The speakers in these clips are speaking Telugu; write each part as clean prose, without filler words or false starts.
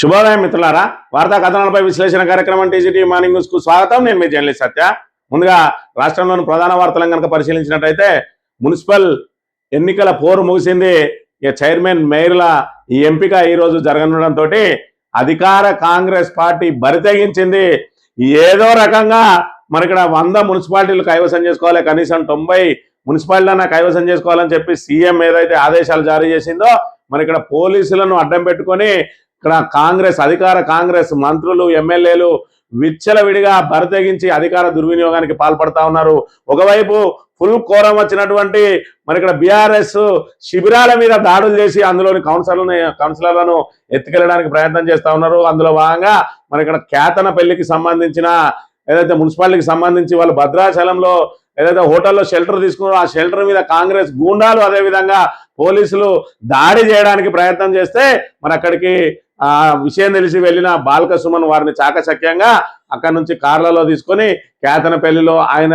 శుభోదయం మిత్రులారా, వార్తా కథనాలపై విశ్లేషణ కార్యక్రమం టీజీటీ మార్నింగ్ న్యూస్ కు స్వాగతం. నేను మీ జర్నలిస్ట్ సత్య. ముందుగా రాష్ట్రంలోని ప్రధాన వార్తలను కనుక పరిశీలించినట్టయితే మున్సిపల్ ఎన్నికల పోరు ముగిసింది. చైర్మన్ మేయర్ల ఈ ఎంపిక ఈరోజు జరగనుండడంతో అధికార కాంగ్రెస్ పార్టీ బరితెగించింది. ఏదో రకంగా మరి ఇక్కడ 100 మున్సిపాలిటీలు కైవసం చేసుకోవాలి, కనీసం 90 మున్సిపాలిటీలన్నా కైవసం చేసుకోవాలని చెప్పి సీఎం ఏదైతే ఆదేశాలు జారీ చేసిందో మరి ఇక్కడ పోలీసులను అడ్డం పెట్టుకొని ఇక్కడ అధికార కాంగ్రెస్ మంత్రులు ఎమ్మెల్యేలు విచ్చలవిడిగా బరితెగించి అధికార దుర్వినియోగానికి పాల్పడతా ఉన్నారు. ఒకవైపు ఫుల్ కోరం వచ్చినటువంటి మరి ఇక్కడ బీఆర్ఎస్ శిబిరాల మీద దాడులు చేసి అందులోని కౌన్సిలర్లను ఎత్తుకెళ్ళడానికి ప్రయత్నం చేస్తా ఉన్నారు. అందులో భాగంగా మరి ఇక్కడ కేతనపల్లికి సంబంధించిన ఏదైతే మున్సిపాలిటీకి సంబంధించి వాళ్ళు భద్రాచలంలో ఏదైతే హోటల్లో షెల్టర్ తీసుకున్నారో ఆ షెల్టర్ మీద కాంగ్రెస్ గూండాలు అదేవిధంగా పోలీసులు దాడి చేయడానికి ప్రయత్నం చేస్తే మరి అక్కడికి ఆ విషయం తెలిసి వెళ్ళిన బాలక సుమన్ వారిని చాకచక్యంగా అక్కడి నుంచి కార్లలో తీసుకొని కేతనపల్లిలో ఆయన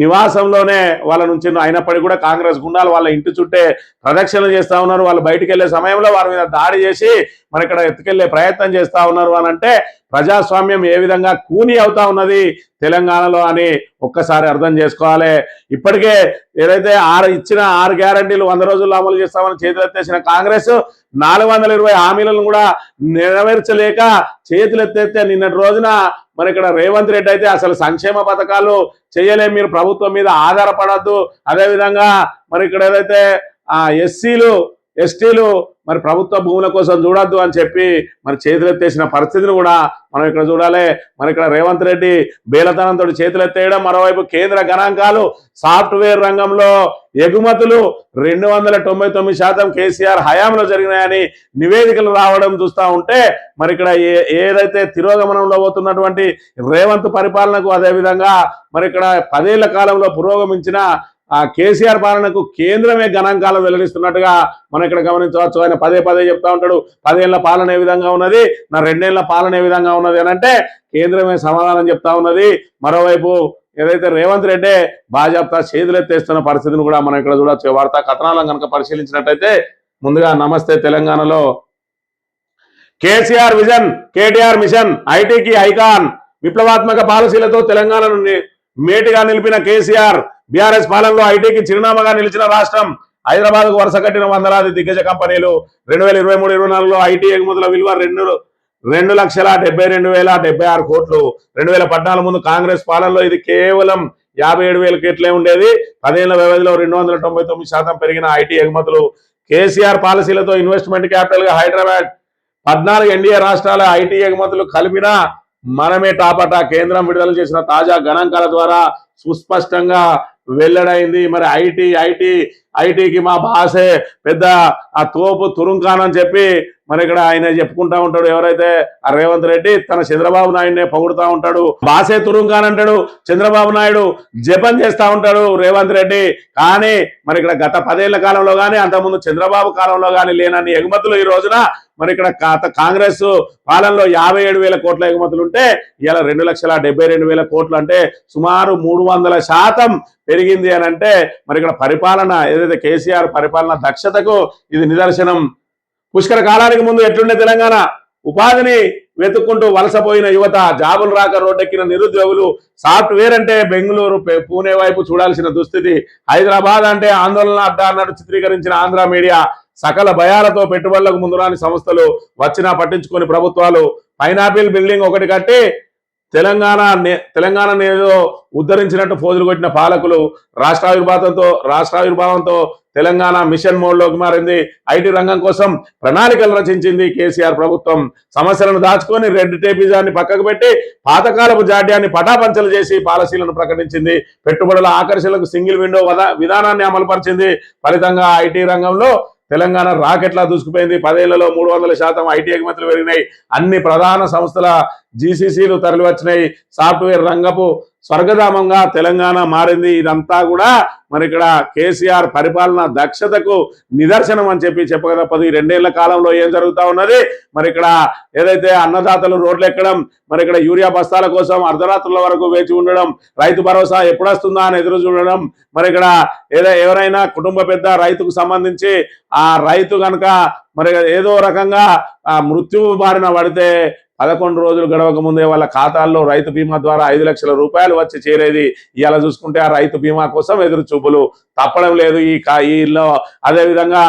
నివాసంలోనే వాళ్ళ నుంచి అయినప్పటికీ కూడా కాంగ్రెస్ గుండాలు వాళ్ళ ఇంటి చుట్టే ప్రదక్షిణలు చేస్తా ఉన్నారు. వాళ్ళు బయటికి వెళ్లే సమయంలో వారి మీద దాడి చేసి మరి ఇక్కడ ఎత్తుకెళ్లే ప్రయత్నం చేస్తా ఉన్నారు అని అంటే ప్రజాస్వామ్యం ఏ విధంగా కూని అవుతా ఉన్నది తెలంగాణలో అని ఒక్కసారి అర్థం చేసుకోవాలి. ఇప్పటికే ఏదైతే ఇచ్చిన 6 గ్యారంటీలు 100 రోజుల్లో అమలు చేస్తామని చేతులెత్తేసిన కాంగ్రెస్ 420 హామీలను కూడా నెరవేర్చలేక చేతులెత్తేస్తే నిన్నటి రోజున మరి ఇక్కడ రేవంత్ రెడ్డి అయితే అసలు సంక్షేమ పథకాలు చేయలే, మీరు ప్రభుత్వం మీద ఆధారపడద్దు, అదేవిధంగా మరి ఇక్కడ ఏదైతే ఎస్సీలు ఎస్టీలు మరి ప్రభుత్వ భూముల కోసం చూడొద్దు అని చెప్పి మరి చేతులెత్తేసిన పరిస్థితిని కూడా మనం ఇక్కడ చూడాలి. మరి ఇక్కడ రేవంత్ రెడ్డి బేలతనంతో చేతులెత్తేయడం, మరోవైపు కేంద్ర గణాంకాలు సాఫ్ట్వేర్ రంగంలో ఎగుమతులు 299% కేసీఆర్ హయాంలో జరిగినాయని నివేదికలు రావడం చూస్తూ ఉంటే మరి ఇక్కడ ఏదైతే తిరోగమనంలో పోతున్నటువంటి రేవంత్ పరిపాలనకు అదేవిధంగా మరి ఇక్కడ 10 ఏళ్ల కాలంలో పురోగమించిన కేసీఆర్ పాలనకు కేంద్రమే గణాంకాలు వెల్లడిస్తున్నట్టుగా మనం ఇక్కడ గమనించవచ్చు. ఆయన పదే చెప్తా ఉంటాడు 10 ఏళ్ల పాలన ఏ విధంగా ఉన్నది, నా 2 ఏళ్ల పాలన ఏ విధంగా ఉన్నది అని అంటే కేంద్రమే సమాధానం చెప్తా ఉన్నది. మరోవైపు ఏదైతే రేవంత్ రెడ్డి భాజపా చేతులెత్తేస్తున్న పరిస్థితిని కూడా మనం ఇక్కడ చూడొచ్చు. వార్తా కథనాలను కనుక పరిశీలించినట్టయితే ముందుగా నమస్తే తెలంగాణలో కేసీఆర్ విజన్ కేటీఆర్ మిషన్, ఐటీకి ఐకాన్, విప్లవాత్మక పాలసీలతో తెలంగాణను మేటిగా నిలిపిన కేసీఆర్, బీఆర్ఎస్ పాలనలో ఐటీకి చిరునామాగా నిలిచిన రాష్ట్రం, హైదరాబాద్ కు వరుస కట్టిన 100 దిగ్గజ కంపెనీలు, 2023-24లో ఐటీ ఎగుమతుల విలువ 2,72,076 కోట్లు. 2014 ముందు కాంగ్రెస్ పాలనలో ఇది కేవలం 57,000 కోట్లే ఉండేది. 10 ఏళ్ల వ్యవధిలో 299% పెరిగిన ఐటీ ఎగుమతులు. కేసీఆర్ పాలసీలతో ఇన్వెస్ట్మెంట్ క్యాపిటల్ గా హైదరాబాద్, 14 ఎన్డీఏ రాష్ట్రాల ఐటీ ఎగుమతులు కలిపిన మనమే టాపట. కేంద్రం విడుదల చేసిన తాజా గణాంకాల ద్వారా సుస్పష్టంగా వెల్లడైంది. మరి ఐటీకి మా బాసే పెద్ద తోపు తురుంకాన్ అని చెప్పి మరి ఇక్కడ ఆయన చెప్పుకుంటా ఉంటాడు. ఎవరైతే రేవంత్ రెడ్డి తన చంద్రబాబు నాయుడునే పొగుడుతూ ఉంటాడు, బాసే తురుంకాన్ అంటాడు, చంద్రబాబు నాయుడు జపం చేస్తూ ఉంటాడు రేవంత్ రెడ్డి. కానీ మరి ఇక్కడ గత 10 ఏళ్ల కాలంలో కానీ అంతకుముందు చంద్రబాబు కాలంలో కానీ లేనన్ని ఎగుమతులు ఈ రోజున మరి ఇక్కడ కాంగ్రెస్ పాలనలో 57,000 కోట్ల ఎగుమతులు ఉంటే ఇలా 2,72,000 కోట్లు అంటే సుమారు 300% పెరిగింది అని అంటే మరి ఇక్కడ పరిపాలన ఏదైతే కేసీఆర్ పరిపాలన దక్షతకు ఇది నిదర్శనం. పుష్కర కాలానికి ముందు ఎట్లుండే తెలంగాణ, ఉపాధిని వెతుక్కుంటూ వలసపోయిన యువత, జాబులు రాక రోడ్డెక్కిన నిరుద్యోగులు, సాఫ్ట్వేర్ అంటే బెంగళూరు పూణే వైపు చూడాల్సిన దుస్థితి, హైదరాబాద్ అంటే ఆందోళన అడ్డా అన్నట్టు చిత్రీకరించిన ఆంధ్ర మీడియా, సకల భయాలతో పెట్టుబడులకు ముందురాని సంస్థలు, వచ్చినా పట్టించుకొని ప్రభుత్వాలు, పైనాపిల్ బిల్డింగ్ ఒకటి కట్టి తెలంగాణ ఏదో ఉద్ధరించినట్టు ఫోజులు కొట్టిన పాలకులు, రాష్ట్రావిర్భావంతో తెలంగాణ మిషన్ మోడ్లోకి మారింది. ఐటీ రంగం కోసం ప్రణాళికలు రచించింది కేసీఆర్ ప్రభుత్వం. సమస్యలను దాచుకొని రెడ్ టేపిజాన్ని పక్కకు పెట్టి పాతకాలపు జాడ్యాన్ని పటాపంచలు చేసి పాలసీలను ప్రకటించింది. పెట్టుబడుల ఆకర్షణలకు సింగిల్ విండో విధానాన్ని అమలుపరిచింది. ఫలితంగా ఐటీ రంగంలో తెలంగాణ రాకెట్లా దూసుకుపోయింది. 10 ఏళ్లలో 300% ఐటీ ఎగుమతులు పెరిగినాయి. అన్ని ప్రధాన సంస్థల జీసీసీలు తరలి వచ్చినాయి. సాఫ్ట్వేర్ రంగపు స్వర్గధామంగా తెలంగాణ మారింది. ఇదంతా కూడా మరి ఇక్కడ కేసీఆర్ పరిపాలన దక్షతకు నిదర్శనం అని చెప్పక తప్పదు. ఈ 2 ఏళ్ల కాలంలో ఏం జరుగుతూ ఉన్నది, మరి ఇక్కడ ఏదైతే అన్నదాతలు రోడ్లు ఎక్కడం, మరి ఇక్కడ యూరియా బస్తాల కోసం అర్ధరాత్రుల వరకు వేచి ఉండడం, రైతు భరోసా ఎప్పుడు వస్తుందా అని ఎదురు చూడడం, మరి ఇక్కడ ఎవరైనా కుటుంబ పెద్ద రైతుకు సంబంధించి ఆ రైతు కనుక మరి ఏదో రకంగా మృత్యువు బారిన పడితే 11 రోజులు గడవక ముందే వాళ్ళ ఖాతాల్లో రైతు బీమా ద్వారా 5 లక్షల రూపాయలు వచ్చి చేరేది. ఇవాళ చూసుకుంటే ఆ రైతు బీమా కోసం ఎదురు చూపులు తప్పడం లేదు ఈలో. అదేవిధంగా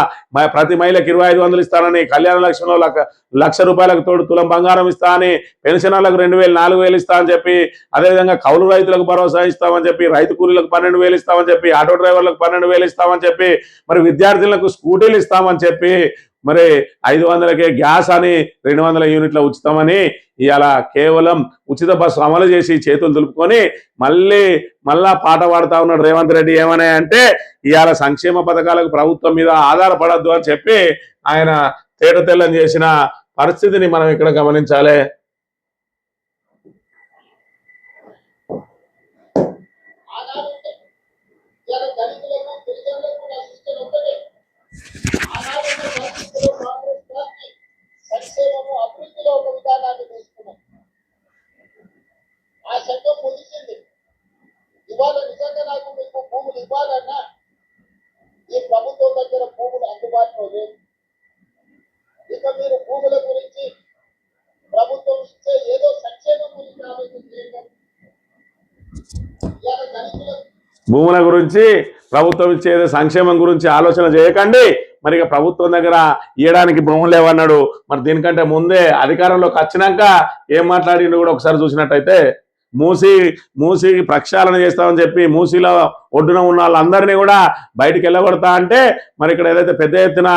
ప్రతి మహిళకి 2500 ఇస్తానని, కళ్యాణ లక్ష్మిలో ₹1,00,000 తోడు తులం బంగారం ఇస్తా అని, పెన్షనర్లకు 2,000 4,000 ఇస్తా అని చెప్పి, అదేవిధంగా కౌలు రైతులకు భరోసా ఇస్తామని చెప్పి, రైతు కూలీలకు 12,000 ఇస్తామని చెప్పి, ఆటో డ్రైవర్లకు 12,000 ఇస్తామని చెప్పి, మరి విద్యార్థులకు స్కూటీలు ఇస్తామని చెప్పి, మరి 500కే గ్యాస్ అని 200 యూనిట్ల ఉచితమని ఇవాళ కేవలం ఉచిత బస్సు అమలు చేసి చేతులు దులుపుకొని మళ్ళా పాట పాడుతా ఉన్నాడు రేవంత్ రెడ్డి. ఏమని అంటే ఇవాళ సంక్షేమ పథకాలకు ప్రభుత్వం మీద ఆధారపడద్దు అని చెప్పి ఆయన తేటతెల్లం చేసిన పరిస్థితిని మనం ఇక్కడ గమనించాలి. అభివృద్ధిలో ఒక విధానాన్ని తీసుకున్నాం. ఆ చట్టం ముగిసింది. ఇవాళ నిజంగా నాకు మీకు భూములు ఇవ్వాలన్నా ఈ ప్రభుత్వం దగ్గర భూములు అందుబాటులో లేవు. ఇక మీరు భూముల గురించి ప్రభుత్వం ఇచ్చే ఏదో సంక్షేమం గురించి ఆలోచించలేదు. భూముల గురించి ప్రభుత్వం ఇచ్చేది సంక్షేమం గురించి ఆలోచన చేయకండి. మరి ఇక ప్రభుత్వం దగ్గర ఇవ్వడానికి భూములు లేవన్నాడు. మరి దీనికంటే ముందే అధికారంలోకి వచ్చినాక ఏం మాట్లాడిండు కూడా ఒకసారి చూసినట్టయితే, మూసి ప్రక్షాళన చేస్తామని చెప్పి మూసిలో ఒడ్డున ఉన్న వాళ్ళందరినీ కూడా బయటికి వెళ్ళగొడతా అంటే, మరి ఇక్కడ ఏదైతే పెద్ద ఎత్తున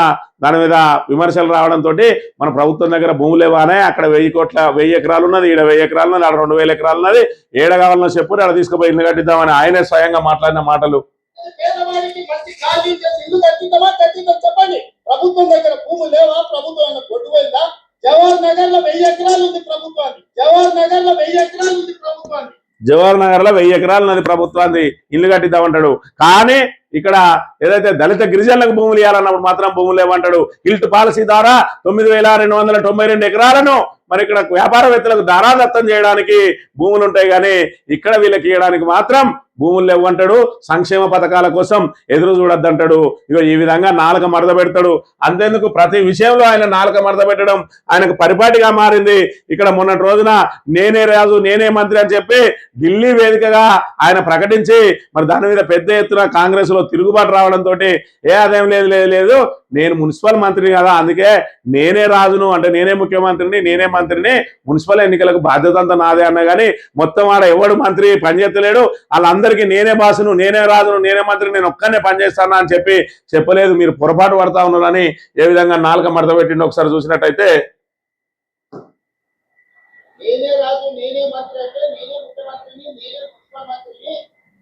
దాని మీద విమర్శలు రావడంతో మన ప్రభుత్వం దగ్గర భూములు లేవానే, అక్కడ 1,000 ఎకరాలు ఉన్నది, ఈడ 1000 ఎకరాలు ఉన్నది, ఆడ 2000 ఎకరాలు ఉన్నది, ఏడ కావాలన్నా చెప్పు ఆడ తీసుకుపోయి ఇల్లు కట్టిద్దామని ఆయనే స్వయంగా మాట్లాడిన మాటలు. చెప్పండి, ప్రభుత్వం దగ్గర భూములు లేవా? ప్రభుత్వం కొట్టుపోయిందా? జవహర్ నగర్ లో 1000 ఎకరాలు ఉంది ప్రభుత్వాన్ని. జవహర్ నగర్ లో 1000 ఎకరాలు ఉంది ప్రభుత్వాన్ని. జవహర్ నగర్ లో 1000 ఎకరాలు ఉన్నది ప్రభుత్వాన్ని, ఇల్లు కట్టిద్దామంటాడు. కానీ ఇక్కడ ఏదైతే దళిత గిరిజనులకు భూములు ఇవ్వాలన్నప్పుడు మాత్రం భూములు లేవంటాడు. హిల్ట్ పాలసీ ద్వారా 9,292 ఎకరాలను మరి ఇక్కడ వ్యాపారవేత్తలకు దారాదత్తం చేయడానికి భూములు ఉంటాయి, కానీ ఇక్కడ వీళ్ళకి ఇవ్వడానికి మాత్రం భూములు లేవంటాడు. సంక్షేమ పథకాల కోసం ఎదురు చూడొద్దంటాడు. ఇక ఈ విధంగా నాలుక మడత పెడతాడు. అంతేందుకు ప్రతి విషయంలో ఆయన నాలుక మడత పెట్టడం ఆయనకు పరిపాటిగా మారింది. ఇక్కడ మొన్నటి రోజున నేనే రాజు నేనే మంత్రి అని చెప్పి ఢిల్లీ వేదికగా ఆయన ప్రకటించి మరి దాని మీద పెద్ద ఎత్తున కాంగ్రెస్ లో తిరుగుబాటు రావడంతో అదేం లేదు నేను మున్సిపల్ మంత్రిని కదా, అందుకే నేనే రాజును అంటే నేనే ముఖ్యమంత్రిని నేనే మంత్రిని, మున్సిపల్ ఎన్నికలకు బాధ్యత అంతా నాదే అన్నా కానీ మొత్తం ఆడ ఎవడు మంత్రి పనిచేస్తలేడు, వాళ్ళందరికీ నేనే బాసును నేనే రాజును నేనే మంత్రిని నేను ఒక్కనే పనిచేస్తాను అని చెప్పి చెప్పలేదు. మీరు పొరపాటు పడతా ఉన్నారని ఏ విధంగా నాలుక మడత పెట్టిండో ఒకసారి చూసినట్టయితే, నేనే రాజు నేనే మంత్రి అంటే నేనే ముఖ్యమంత్రిని నేనే మున్సిపల్ మంత్రిని,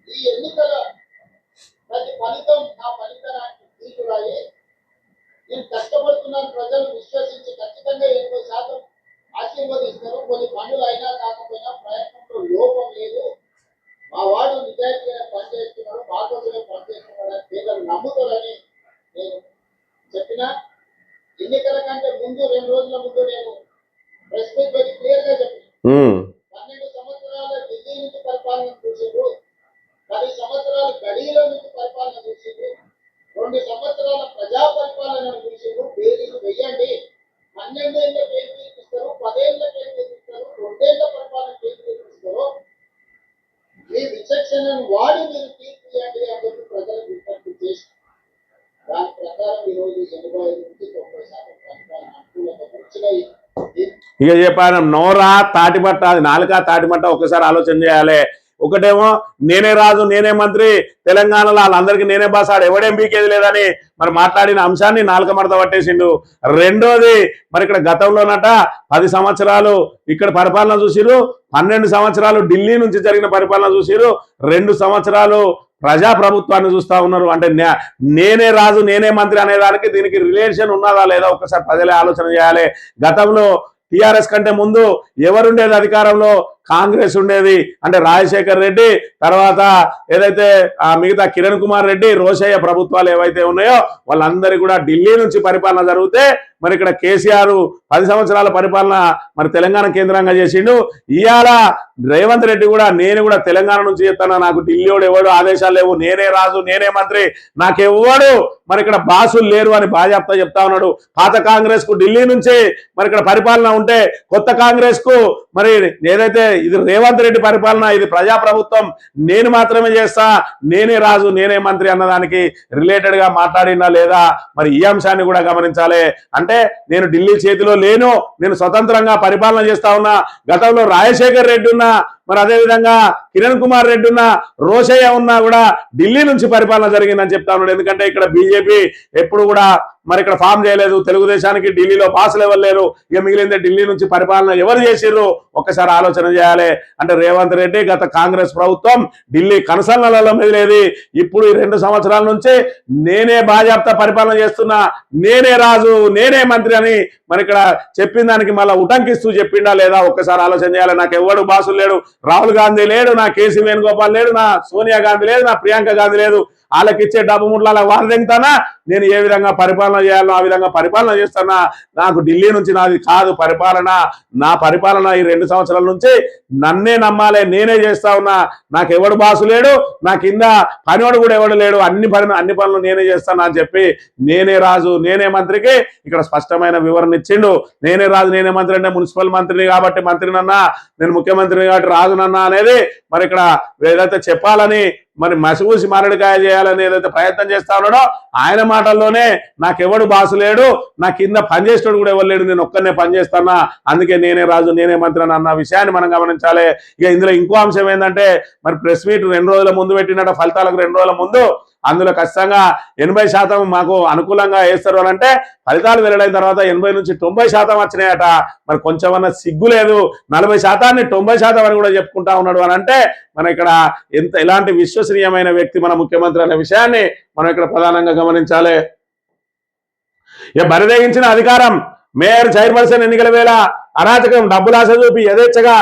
ఈ ఎన్నికల ప్రతి ఫలితం నా ఫలితానికి తీసుకురాయి నేను కష్టపడుతున్నాను, ప్రజలు విశ్వసించి ఖచ్చితంగా 80% ఆశీర్వదిస్తారు. కొన్ని పనులు అయినా కాకపోయినా ప్రయత్నంలో లోపం లేదు, మా వాడు నిజాయితీగా పనిచేస్తున్నాడు, మా కోసమే పనిచేస్తున్నాడు అని పేదలు నమ్ముతారని నేను చెప్పిన. ఎన్నికల కంటే ముందు 2 రోజుల ముందు నేను ప్రెస్ మీట్ పెట్టి క్లియర్ గా చెప్పిన. 12 సంవత్సరాల ఢిల్లీ నుంచి పరిపాలన చూసారు, 10 సంవత్సరాలు గడిలో నుంచి పరిపాలన చూసారు, 2 సంవత్సరాల ప్రజా పరిపాలనను చూసారు. పేర్లు వెయ్యండి, 12 ఏళ్ళ పేరు ఇస్తారు, 10 ఏళ్ళ పేరు ఇస్తారు, 2 ఏళ్ల పరిపాలన పేరు ఇస్తారు. మీ విచక్షణను వాడి మీరు తీర్పు చేయండి అని చెప్పి ప్రజలకు విజ్ఞప్తి చేసి దాని ప్రకారం ఈరోజు 85 నుంచి 90% పరిపాలన అనుకూలంగా వచ్చినాయి. ఇక చెప్పాను నోరా తాటిమట్ట, అది నాలుక తాటిమట్ట ఒకసారి ఆలోచన చేయాలి. ఒకటేమో నేనే రాజు నేనే మంత్రి, తెలంగాణలో వాళ్ళందరికీ నేనే బాస్, ఆడు ఎవడేం బీకేది లేదని మరి మాట్లాడిన అంశాన్ని నాలుక మడత పట్టేసిండు. రెండోది మరి ఇక్కడ గతంలోనట 10 సంవత్సరాలు ఇక్కడ పరిపాలన చూసిరు, 12 సంవత్సరాలు ఢిల్లీ నుంచి జరిగిన పరిపాలన చూసిరు, 2 సంవత్సరాలు ప్రజాప్రభుత్వాన్ని చూస్తా ఉన్నారు. అంటే నేనే రాజు నేనే మంత్రి అనేదానికి దీనికి రిలేషన్ ఉన్నదా లేదా ఒకసారి ప్రజలే ఆలోచన చేయాలి. గతంలో టిఆర్ఎస్ కంటే ముందు ఎవరుండేది అధికారంలో? కాంగ్రెస్ ఉండేది. అంటే రాజశేఖర్ రెడ్డి తర్వాత ఏదైతే మిగతా కిరణ్ కుమార్ రెడ్డి, రోషయ్య ప్రభుత్వాలు ఏవైతే ఉన్నాయో వాళ్ళందరికీ కూడా ఢిల్లీ నుంచి పరిపాలన జరిగితే మరి ఇక్కడ కేసీఆర్ 10 సంవత్సరాల పరిపాలన మరి తెలంగాణ కేంద్రంగా చేసిండు. ఇవాళ రేవంత్ రెడ్డి కూడా నేను కూడా తెలంగాణ నుంచి చెప్తాను, నాకు ఢిల్లీోడు ఎవడు ఆదేశాలు లేవు, నేనే రాజు నేనే మంత్రి, నాకెవ్వడు మరి ఇక్కడ బాసులు లేరు అని బాజాప్తా చెప్తా ఉన్నాడు. పాత కాంగ్రెస్ కు ఢిల్లీ నుంచి మరి ఇక్కడ పరిపాలన ఉంటే కొత్త కాంగ్రెస్ కు మరి ఏదైతే ఇది రేవంత్ రెడ్డి పరిపాలన, ఇది ప్రజాప్రభుత్వం, నేను మాత్రమే చేస్తా, నేనే రాజు నేనే మంత్రి అన్నదానికి రిలేటెడ్ గా మాట్లాడినా లేదా మరి ఈ అంశాన్ని కూడా గమనించాలి. అంటే నేను ఢిల్లీ చేతిలో లేను, నేను స్వతంత్రంగా పరిపాలన చేస్తా ఉన్నా. గతంలో రాజశేఖర్ రెడ్డి ఉన్నా, మరి అదేవిధంగా కిరణ్ కుమార్ రెడ్డి ఉన్నా, రోషయ్య ఉన్నా కూడా ఢిల్లీ నుంచి పరిపాలన జరిగిందని చెప్తా ఉన్నాడు. ఎందుకంటే ఇక్కడ బీజేపీ ఎప్పుడు కూడా మరి ఇక్కడ ఫామ్ చేయలేదు, తెలుగుదేశానికి ఢిల్లీలో పాసులు ఎవరు లేరు, ఇక మిగిలిందే ఢిల్లీ నుంచి పరిపాలన ఎవరు చేసిర్రు ఒక్కసారి ఆలోచన చేయాలి. అంటే రేవంత్ రెడ్డి గత కాంగ్రెస్ ప్రభుత్వం ఢిల్లీ కనసన్నలలో మెదిలేది. ఇప్పుడు ఈ 2 సంవత్సరాల నుంచి నేనే బాజాప్తా పరిపాలన చేస్తున్నా, నేనే రాజు నేనే మంత్రి అని మరి ఇక్కడ చెప్పిన దానికి మళ్ళీ ఉటంకిస్తూ చెప్పిండా లేదా ఒక్కసారి ఆలోచన చేయాలి. నాకు ఎవడు బాసులు లేడు, రాహుల్ గాంధీ లేడు, నా కేసీ వేణుగోపాల్ లేడు, నా సోనియా గాంధీ లేదు, నా ప్రియాంక గాంధీ లేదు. వాళ్ళకి ఇచ్చే డబ్బు ముట్ల వాళ్ళు తెంగుతానా, నేను ఏ విధంగా పరిపాలన చేయాలో ఆ విధంగా పరిపాలన చేస్తానా. నాకు ఢిల్లీ నుంచి నాది కాదు పరిపాలన, నా పరిపాలన ఈ 2 సంవత్సరాల నుంచి నన్నే నమ్మాలి, నేనే చేస్తా ఉన్నా. నాకు ఎవడు బాసు లేడు, నా కింద పనివాడు కూడా ఎవడు లేడు, అన్ని పనులు నేనే చేస్తాను అని చెప్పి నేనే రాజు నేనే మంత్రికి ఇక్కడ స్పష్టమైన వివరణ ఇచ్చిండు. నేనే రాజు నేనే మంత్రి అంటే మున్సిపల్ మంత్రిని కాబట్టి మంత్రినన్నా, నేను ముఖ్యమంత్రిని కాబట్టి రాజునన్నా అనేది మరి ఇక్కడ ఏదైతే చెప్పాలని మరి మసిపూసి మారడికాయ చేయాలని ఏదైతే ప్రయత్నం చేస్తా ఉన్నాడో ఆయన మాటల్లోనే నాకెవడు బాసు లేడు, నా కింద పనిచేసేవాడు కూడా ఎవరు లేడు, నేను ఒక్కనే పనిచేస్తానా, అందుకే నేనే రాజు నేనే మంత్రి అన్న విషయాన్ని మనం గమనించాలి. ఇక ఇందులో ఇంకో అంశం ఏంటంటే మరి ప్రెస్ మీట్ 2 రోజుల ముందు పెట్టినట్టు ఫలితాలకు 2 రోజుల ముందు అందులో ఖచ్చితంగా 80% మాకు అనుకూలంగా వేస్తారు అని అంటే ఫలితాలు వెల్లడైన తర్వాత 80 నుంచి 90% వచ్చినాయట. మరి కొంచెమన్నా సిగ్గు లేదు, 40%ని 90% అని కూడా చెప్పుకుంటా ఉన్నాడు అని అంటే మన ఇక్కడ ఎలాంటి విశ్వసనీయమైన వ్యక్తి మన ముఖ్యమంత్రి అనే విషయాన్ని మనం ఇక్కడ ప్రధానంగా గమనించాలి. ఇక బరిదగించిన అధికారం, మేయర్ చైర్పర్సన్ ఎన్నికల వేళ అరాచకం, డబ్బులాశ చూపి యథేచ్ఛగా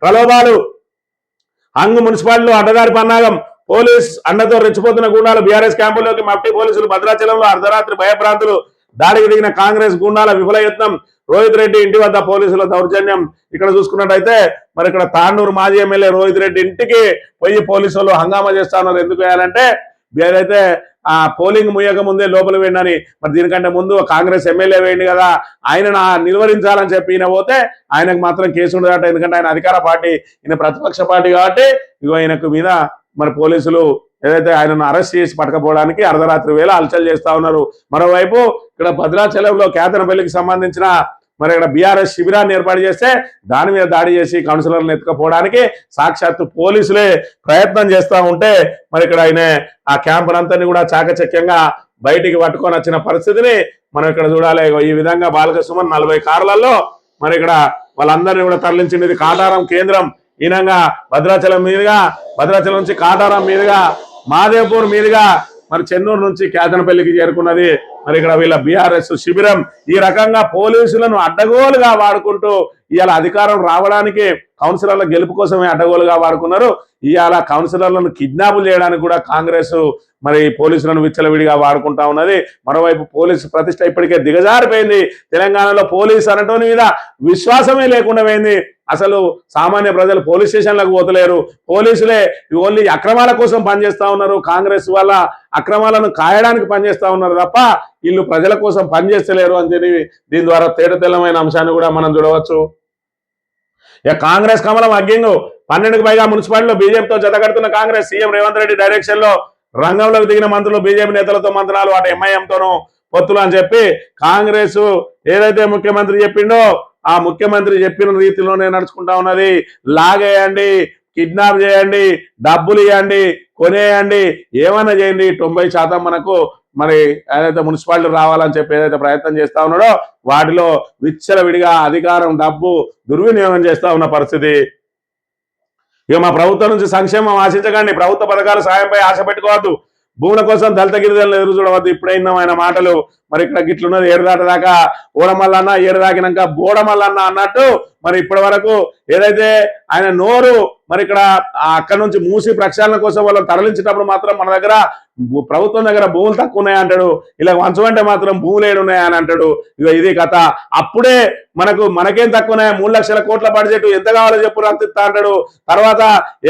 ప్రలోభాలు, హంగు మున్సిపాలిటీలో అడ్డదారి పన్నాగం, పోలీస్ అండతో రెచ్చిపోతున్న గుండాలు, బీఆర్ఎస్ క్యాంపుల్లోకి మఫ్టీ పోలీసులు, భద్రాచలంలో అర్ధరాత్రి భయభ్రాంతులు, దాడికి దిగిన కాంగ్రెస్ గుండాల విఫల యత్నం, రోహిత్ రెడ్డి ఇంటి వద్ద పోలీసుల దౌర్జన్యం. ఇక్కడ చూసుకున్నట్టయితే మరి ఇక్కడ తాండూరు మాజీ ఎమ్మెల్యే రోహిత్ రెడ్డి ఇంటికి పోయి పోలీసులు హంగామా చేస్తా ఉన్నారు. ఎందుకు వేయాలంటే ఏదైతే పోలింగ్ ముయ్యక ముందే లోపల వేయండి, మరి దీనికంటే ముందు కాంగ్రెస్ ఎమ్మెల్యే వేయండి కదా, ఆయన నిలువరించాలని చెప్పి ఈయన పోతే ఆయనకు మాత్రం కేసు ఉండదట. ఎందుకంటే ఆయన అధికార పార్టీ, ఈయన ప్రతిపక్ష పార్టీ కాబట్టి ఇగో ఆయనకు మీద మరి పోలీసులు ఏదైతే ఆయనను అరెస్ట్ చేసి పట్టుకపోవడానికి అర్ధరాత్రి వేళ హల్చల్ చేస్తా ఉన్నారు. మరోవైపు ఇక్కడ భద్రాచలంలో కేతనపల్లికి సంబంధించిన మరి ఇక్కడ బీఆర్ఎస్ శిబిరాన్ని ఏర్పాటు చేస్తే దాని మీద దాడి చేసి కౌన్సిలర్లను ఎత్తుకపోవడానికి సాక్షాత్తు పోలీసులే ప్రయత్నం చేస్తూ ఉంటే మరి ఇక్కడ ఆయన ఆ క్యాంపునంతా కూడా చాకచక్యంగా బయటికి పట్టుకొని వచ్చిన పరిస్థితిని మనం ఇక్కడ చూడాలి. ఈ విధంగా బాలక సుమన్ 40 కార్లలో మరి ఇక్కడ వాళ్ళందరినీ కూడా తరలించింది. ఇది కాటారం కేంద్రం, ఈనంగా భద్రాచలం మీదుగా, భద్రాచలం నుంచి కాటారం మీదుగా, మాదేపూర్ మీదుగా మరి చెన్నూరు నుంచి కేతనపల్లికి చేరుకున్నది. మరి ఇక్కడ వీళ్ళ బీఆర్ఎస్ శిబిరం ఈ రకంగా పోలీసులను అడ్డగోలుగా వాడుకుంటూ ఇవాళ అధికారం రావడానికి కౌన్సిలర్ల గెలుపు కోసమే అడ్డగోలుగా వాడుకున్నారు. ఇవాళ కౌన్సిలర్లను కిడ్నాపులు చేయడానికి కూడా కాంగ్రెస్ మరి పోలీసులను విచ్చలవిడిగా వాడుకుంటా ఉన్నది. మరోవైపు పోలీసు ప్రతిష్ట ఇప్పటికే దిగజారిపోయింది. తెలంగాణలో పోలీసు అనటోని మీద విశ్వాసమే లేకుండా పోయింది. అసలు సామాన్య ప్రజలు పోలీస్ స్టేషన్లకు పోతలేరు, పోలీసులే ఓన్లీ అక్రమాల కోసం పనిచేస్తా ఉన్నారు. కాంగ్రెస్ వాళ్ళ అక్రమాలను కాయడానికి పనిచేస్తా ఉన్నారు తప్ప వీళ్ళు ప్రజల కోసం పనిచేస్తలేరు అని చెప్పి దీని ద్వారా తేటతెల్లమైన అంశాన్ని కూడా మనం చూడవచ్చు. ఇక కాంగ్రెస్ కమలం అగ్గింగు, 12కు పైగా మున్సిపాలిటీలో బీజేపీతో జతకడుతున్న కాంగ్రెస్, సీఎం రేవంత్ రెడ్డి డైరెక్షన్ లో రంగంలోకి దిగిన మంత్రులు, బీజేపీ నేతలతో మంత్రాలు, అటు ఎంఐఎంతోనూ పొత్తులు అని చెప్పి కాంగ్రెస్ ఏదైతే ముఖ్యమంత్రి చెప్పిండో ఆ ముఖ్యమంత్రి చెప్పిన రీతిలోనే నడుచుకుంటా ఉన్నది. లాగేయండి, కిడ్నాప్ చేయండి, డబ్బులు ఇవ్వండి, కొనేయండి, ఏమైనా చేయండి, 90% మనకు మరి ఏదైతే మున్సిపాలిటీ రావాలని చెప్పి ఏదైతే ప్రయత్నం చేస్తా ఉన్నాడో వాటిలో విచ్చలవిడిగా అధికారం, డబ్బు దుర్వినియోగం చేస్తా ఉన్న పరిస్థితి. ఇక మా ప్రభుత్వం నుంచి సంక్షేమం ఆశించకండి, ప్రభుత్వ పథకాల సాయంపై ఆశ పెట్టుకోవద్దు, భూముల కోసం దళిత గిరిజనులు ఎదురు చూడవద్దు. ఇప్పుడైనా ఆయన మాటలు మరి ఇక్కడ గిట్లున్నది ఏడు దాకా ఓడమల్లన్న, ఏడు దాకినాక బోడమల్లన్న అన్నట్టు మరి ఇప్పటి వరకు ఏదైతే ఆయన నోరు మరి ఇక్కడ అక్కడ నుంచి మూసి ప్రక్షాళన కోసం వాళ్ళని తరలించేటప్పుడు మాత్రం మన దగ్గర ప్రభుత్వం దగ్గర భూములు తక్కువ ఉన్నాయి అంటాడు, ఇలా వంచమంటే మాత్రం భూములు ఏడున్నాయి అని అంటాడు. ఇక ఇది కథ. అప్పుడే మనకేం తక్కువ ఉన్నాయి, 3 లక్షల కోట్ల బడ్జెట్ ఎంత కావాలో చెప్పు రక్తిస్తా అంటాడు. తర్వాత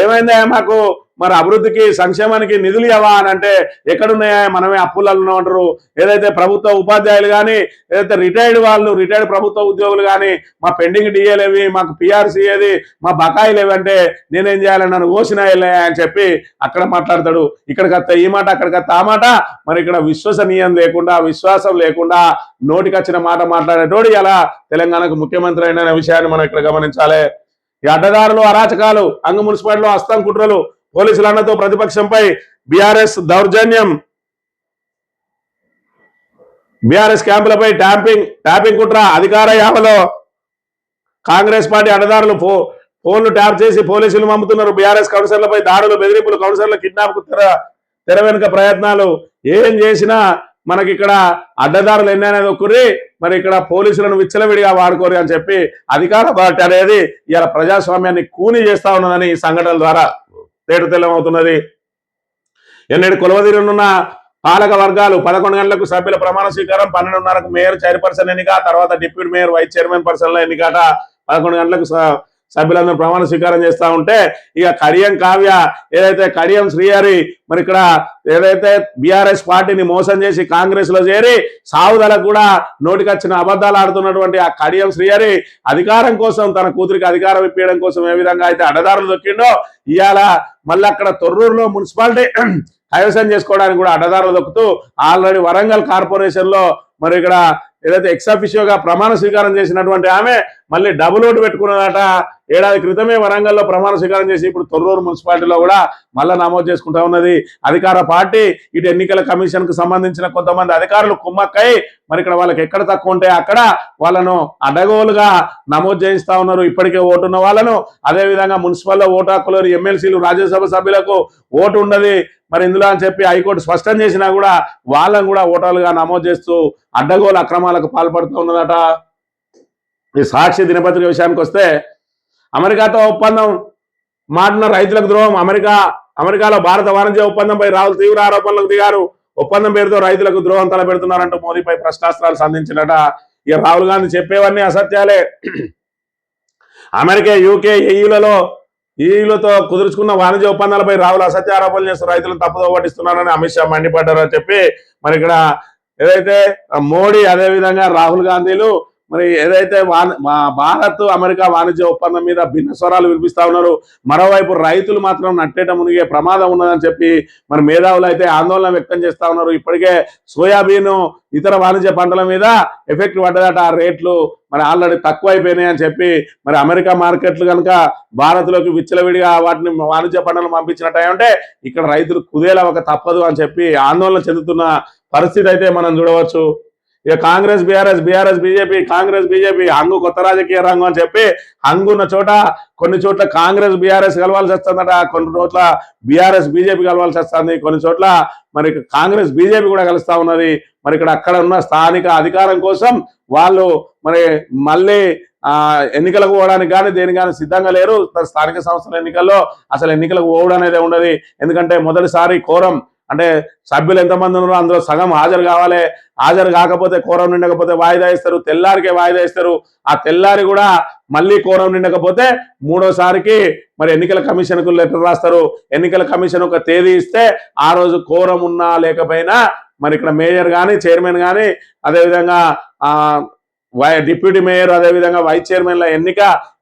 ఏమైందా మాకు మరి అభివృద్ధికి సంక్షేమానికి నిధులు ఇవ్వవా అని అంటే ఎక్కడున్నాయా, మనమే అప్పులలో ఉంటారు. ఏదైతే ప్రభుత్వ ఉపాధ్యాయులు కానీ, ఏదైతే రిటైర్డ్ ప్రభుత్వ ఉద్యోగులు కానీ మా పెండింగ్ డిఏలేవి, మాకు పిఆర్సీ ఏది, మా బకాయిలు ఏవంటే నేనేం చేయాలని నన్ను ఓసినాయిలే అని చెప్పి అక్కడ మాట్లాడతాడు. ఇక్కడికి వస్తే ఈ మాట, అక్కడికి వస్తే ఆ మాట. మరి ఇక్కడ విశ్వాసం లేకుండా నోటికి వచ్చిన మాట మాట్లాడేటోడు ఇలా తెలంగాణకు ముఖ్యమంత్రి అయిన విషయాన్ని మనం ఇక్కడ గమనించాలి. ఈ అడ్డదారులు, అరాచకాలు, అంగ మున్సిపాలిటీలో హస్తం కుట్రలు, పోలీసుల అన్నతో ప్రతిపక్షంపై బీఆర్ఎస్ దౌర్జన్యం, బీఆర్ఎస్ క్యాంపులపై ట్యాపింగ్ కుట్ర, అధికార యావలో కాంగ్రెస్ పార్టీ అడ్డదారులు ఫోన్లు ట్యాప్ చేసి పోలీసులు పంపుతున్నారు. బీఆర్ఎస్ కౌన్సిలర్లపై దాడులు, బెదిరింపులు, కౌన్సిలర్ల కిడ్నాప్ తెర వెనుక ప్రయత్నాలు. ఏం చేసినా మనకి ఇక్కడ అడ్డదారులు ఎన్నైనా ఒక్కరి మరి ఇక్కడ పోలీసులను విచ్చలవిడిగా వాడుకోరు అని చెప్పి అధికార పార్టీ అనేది ఇలా ప్రజాస్వామ్యాన్ని కూని చేస్తా ఉన్నదని ఈ సంఘటనల ద్వారా తేటతెల్లమవుతున్నది. ఎన్నటి కొలవదీరున్న పాలక వర్గాలు 11 గంటలకు సభ్యుల ప్రమాణ స్వీకారం, 12:30కు మేయర్ చైర్పర్సన్ ఎన్నిక, తర్వాత డిప్యూటీ మేయర్, వైస్ చైర్మన్ పర్సన్ల ఎన్నికట. 11 గంటలకు సభ్యులందరూ ప్రమాణ స్వీకారం చేస్తూ ఉంటే ఇక కడియం కావ్య, ఏదైతే కడియం శ్రీహరి మరి ఇక్కడ ఏదైతే బీఆర్ఎస్ పార్టీని మోసం చేసి కాంగ్రెస్ లో చేరి సావుదలకు కూడా నోటికొచ్చిన అబద్ధాలు ఆడుతున్నటువంటి ఆ కడియం శ్రీహరి అధికారం కోసం, తన కూతురికి అధికారం ఇప్పించడం కోసం ఏ విధంగా అయితే అడ్డదారులు దొక్కిండో, ఇవాళ మళ్ళీ అక్కడ తొర్రూరులో మున్సిపాలిటీ కైవసం చేసుకోవడానికి కూడా అడ్డదారులు దొక్కుతూ ఆల్రెడీ వరంగల్ కార్పొరేషన్ లో మరి ఇక్కడ ఏదైతే ఎక్సాఫిషియోగా ప్రమాణ స్వీకారం చేసినటువంటి ఆమె మళ్ళీ డబుల్ ఓటు పెట్టుకున్నదట. ఏడాది క్రితమే వరంగల్లో ప్రమాణ స్వీకారం చేసి ఇప్పుడు తొర్రూరు మున్సిపాలిటీలో కూడా మళ్ళీ నమోదు చేసుకుంటా ఉన్నది. అధికార పార్టీ ఇటు ఎన్నికల కమిషన్ కు సంబంధించిన కొంతమంది అధికారులు కుమ్మక్కై మరి ఇక్కడ వాళ్ళకి ఎక్కడ తక్కువ ఉంటే అక్కడ వాళ్ళను అడ్డగోలుగా నమోదు చేయిస్తా ఉన్నారు. ఇప్పటికే ఓటున్న వాళ్ళను, అదేవిధంగా మున్సిపల్లో ఓటు హక్కులు, ఎమ్మెల్సీలు, రాజ్యసభ సభ్యులకు ఓటు ఉండదు మరి ఇందులో అని చెప్పి హైకోర్టు స్పష్టం చేసినా కూడా వాళ్ళని కూడా ఓటర్లుగా నమోదు చేస్తూ అడ్డగోలు అక్రమాలకు పాల్పడుతూ ఉన్నదట. ఈ సాక్షి దినపత్రిక విషయానికి వస్తే అమెరికాతో ఒప్పందం మాటిన రైతులకు ద్రోహం. అమెరికాలో భారత వాణిజ్య ఒప్పందంపై రాహుల్ తీవ్ర ఆరోపణలకు దిగారు. ఒప్పందం పేరుతో రైతులకు ద్రోహం తలపెడుతున్నారంటూ మోదీపై ప్రశ్నాస్త్రాలు సంధించినట. ఇక రాహుల్ గాంధీ చెప్పేవన్నీ అసత్యాలే. అమెరికా, యూకే, ఈయులతో కుదుర్చుకున్న వాణిజ్య ఒప్పందాలపై రాహుల్ అసత్య ఆరోపణలు చేస్తూ రైతులను తప్పుదో పట్టిస్తున్నారని అమిత్ షా మండిపడ్డారని చెప్పి మరి ఇక్కడ ఏదైతే మోడీ అదేవిధంగా రాహుల్ గాంధీలు మరి ఏదైతే భారత్ అమెరికా వాణిజ్య ఒప్పందం మీద భిన్న స్వరాలు వినిపిస్తా ఉన్నారు. మరోవైపు రైతులు మాత్రం నట్టేట మునిగే ప్రమాదం ఉన్నదని చెప్పి మరి మేధావులు అయితే ఆందోళన వ్యక్తం చేస్తా ఉన్నారు. ఇప్పటికే సోయాబీన్, ఇతర వాణిజ్య పంటల మీద ఎఫెక్ట్ పడ్డదట. ఆ రేట్లు మరి ఆల్రెడీ తక్కువ అయిపోయినాయి అని చెప్పి మరి అమెరికా మార్కెట్లు కనుక భారత్లోకి విచ్చలవిడిగా వాటిని వాణిజ్య పంటలు పంపించినట్టే ఇక్కడ రైతులు కుదేలవక తప్పదు అని చెప్పి ఆందోళన చెందుతున్న పరిస్థితి అయితే మనం చూడవచ్చు. ఇక Congress BRS BJP, Congress BJP హంగు కొత్త రాజకీయ రంగం అని చెప్పి హంగున్న చోట కొన్ని చోట్ల కాంగ్రెస్ బీఆర్ఎస్ కలవాల్సి వస్తుందట, కొన్ని చోట్ల బీఆర్ఎస్ బీజేపీ కలవాల్సి వస్తుంది, కొన్ని చోట్ల మరి కాంగ్రెస్ బీజేపీ కూడా కలుస్తా ఉన్నది. మరి ఇక్కడ అక్కడ ఉన్న స్థానిక అధికారం కోసం వాళ్ళు మరి మళ్ళీ ఎన్నికలకు పోవడానికి కానీ దేనికి కానీ సిద్ధంగా లేరు. స్థానిక సంస్థల ఎన్నికల్లో అసలు ఎన్నికలకు పోవడం అనేది ఉండదు. ఎందుకంటే మొదటిసారి కోరం అంటే సభ్యులు ఎంతమంది ఉన్నారో అందులో సగం హాజరు కావాలి. హాజరు కాకపోతే కోరం నిండకపోతే వాయిదా ఇస్తారు, తెల్లారికే వాయిదా ఇస్తారు. ఆ తెల్లారి కూడా మళ్ళీ కోరం నిండకపోతే మూడోసారికి మరి ఎన్నికల కమిషన్ కు లెటర్ రాస్తారు. ఎన్నికల కమిషన్ ఒక తేదీ ఇస్తే ఆ రోజు కోరం ఉన్నా లేకపోయినా మరి ఇక్కడ మేయర్ కానీ, చైర్మన్ కానీ, అదేవిధంగా డిప్యూటీ మేయర్, అదేవిధంగా వైస్ చైర్మన్ల ఎన్నిక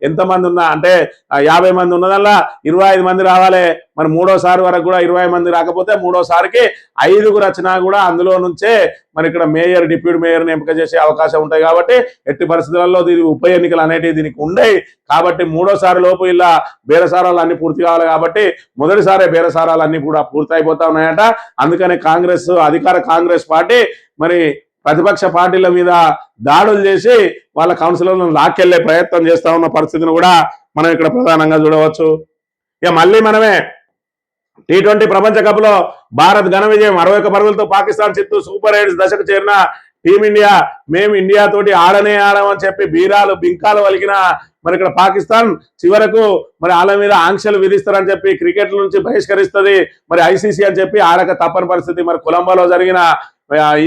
ఎంతమంది ఉన్నా అంటే 50 మంది ఉన్నదల్లా 25 మంది రావాలి. మరి మూడోసారి వరకు కూడా 20 మంది రాకపోతే మూడోసారికి 5గురు వచ్చినా కూడా అందులో నుంచే మరి ఇక్కడ మేయర్, డిప్యూటీ మేయర్ని ఎంపిక చేసే అవకాశం ఉంటాయి. కాబట్టి ఎట్టి పరిస్థితులలో దీని ఉప ఎన్నికలు అనేటివి దీనికి ఉండేవి. కాబట్టి మూడోసారి లోపు ఇలా బేరసారాలు అన్ని పూర్తి కావాలి. కాబట్టి మొదటిసారి బేరసారాలు అన్ని కూడా పూర్తి అయిపోతా ఉన్నాయట. అందుకని అధికార కాంగ్రెస్ పార్టీ మరి ప్రతిపక్ష పార్టీల మీద దాడులు చేసి వాళ్ళ కౌన్సిలర్లను లాక్కెళ్లే ప్రయత్నం చేస్తా ఉన్న పరిస్థితిని కూడా మనం ఇక్కడ ప్రధానంగా చూడవచ్చు. ఇక మళ్ళీ మనమే T20 ప్రపంచ కప్ లో భారత్ ఘన విజయం 61 పరుగులతో పాకిస్తాన్ చిత్తు సూపర్ 8 దశకు చేరిన టీమిండియా. మేము ఇండియా తోటి ఆడమని చెప్పి బీరాలు బింకాలు వలికిన మరి ఇక్కడ పాకిస్తాన్ చివరకు మరి వాళ్ళ మీద ఆంక్షలు విధిస్తారని చెప్పి క్రికెట్ నుంచి బహిష్కరిస్తుంది మరి ఐసీసీ అని చెప్పి ఆడక తప్పని పరిస్థితి. మరి కొలంబోలో జరిగిన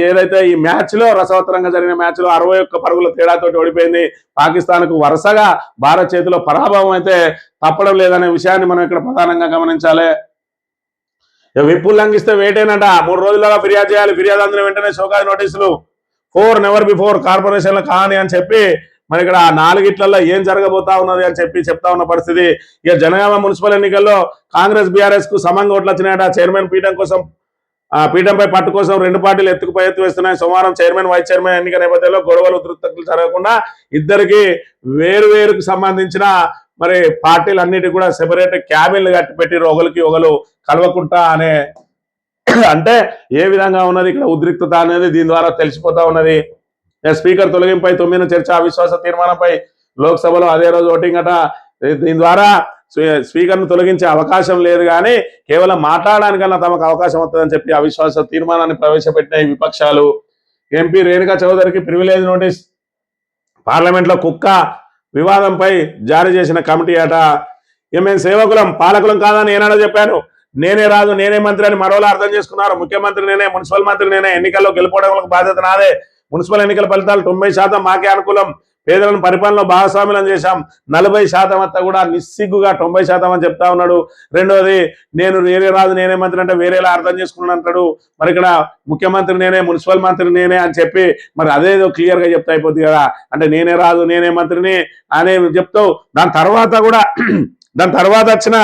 ఏదైతే ఈ మ్యాచ్ లో రసవత్తరంగా జరిగిన మ్యాచ్ లో 61 పరుగుల తేడాతోటి ఓడిపోయింది పాకిస్తాన్ కు. వరుసగా భారత్ చేతిలో పరాభవం అయితే తప్పడం లేదనే విషయాన్ని మనం ఇక్కడ ప్రధానంగా గమనించాలి. విప్పులు లంఘిస్తే వేటేనట 3 రోజులుగా ఫిర్యాదు చేయాలి. ఫిర్యాదు అందిన వెంటనే షోకాజ్ నోటీసులు. 4 నెవర్ బిఫోర్ కార్పొరేషన్ల కాని అని చెప్పి మరి ఇక్కడ 4 గిట్లలో ఏం జరగబోతా ఉన్నది అని చెప్పి చెప్తా ఉన్న పరిస్థితి. ఇక జనగామ మున్సిపల్ ఎన్నికల్లో కాంగ్రెస్ బీఆర్ఎస్ కు సమంగా ఓట్లు వచ్చినాయట. చైర్మన్ పీఠంపై పట్టు కోసం 2 పార్టీలు ఎత్తు వేస్తున్నాయి. సోమవారం చైర్మన్ వైస్ చైర్మన్ ఎన్నిక నేపథ్యంలో గొడవలు ఉద్రిక్తతలు జరగకుండా ఇద్దరికి వేరుకు సంబంధించిన మరి పార్టీలు అన్నిటి కూడా సెపరేట్ క్యాబిన్లు కట్టి పెట్టి ఒకరికి ఒకరు కలవకుంటా అనే అంటే ఏ విధంగా ఉన్నది ఇక్కడ ఉద్రిక్తత అనేది దీని ద్వారా తెలిసిపోతా ఉన్నది. స్పీకర్ తొలగింపై 9 చర్చ అవిశ్వాస తీర్మానంపై లోక్సభలో అదే రోజు ఓటింగ్ అట. దీని ద్వారా స్పీకర్ ను తొలగించే అవకాశం లేదు కానీ కేవలం మాట్లాడడానికన్నా తమకు అవకాశం వస్తుందని చెప్పి అవిశ్వాస తీర్మానాన్ని ప్రవేశపెట్టిన ఈ విపక్షాలు. ఎంపీ రేణుకా చౌదరికి ప్రివిలేజ్ నోటీస్. పార్లమెంట్ లో కుక్క వివాదంపై జారీ చేసిన కమిటీ అట. మేము సేవకులం పాలకులం కాదని ఏనాడో చెప్పాను. నేనే రాజు నేనే మంత్రి అని మరోలా అర్థం చేసుకున్నారు. ముఖ్యమంత్రి నేనే, మున్సిపల్ మంత్రి నేనే, ఎన్నికల్లో గెలుపోవడానికి బాధ్యత నాదే. మున్సిపల్ ఎన్నికల ఫలితాలు 90% మాకే అనుకూలం. పేదలను పరిపాలనలో భాగస్వామ్యం చేశాం. 40% అంతా కూడా నిస్సిగ్గుగా 90% అని చెప్తా ఉన్నాడు. రెండోది నేను వేరే రాజు నేనే మంత్రి అంటే వేరేలా అర్థం చేసుకున్నాను అంటాడు. మరి ఇక్కడ ముఖ్యమంత్రి నేనే, మున్సిపల్ మంత్రి నేనే అని చెప్పి మరి అదేదో క్లియర్ గా చెప్తా అయిపోద్ది కదా. అంటే నేనే రాజు నేనే మంత్రిని అనే చెప్తావు. దాని తర్వాత వచ్చిన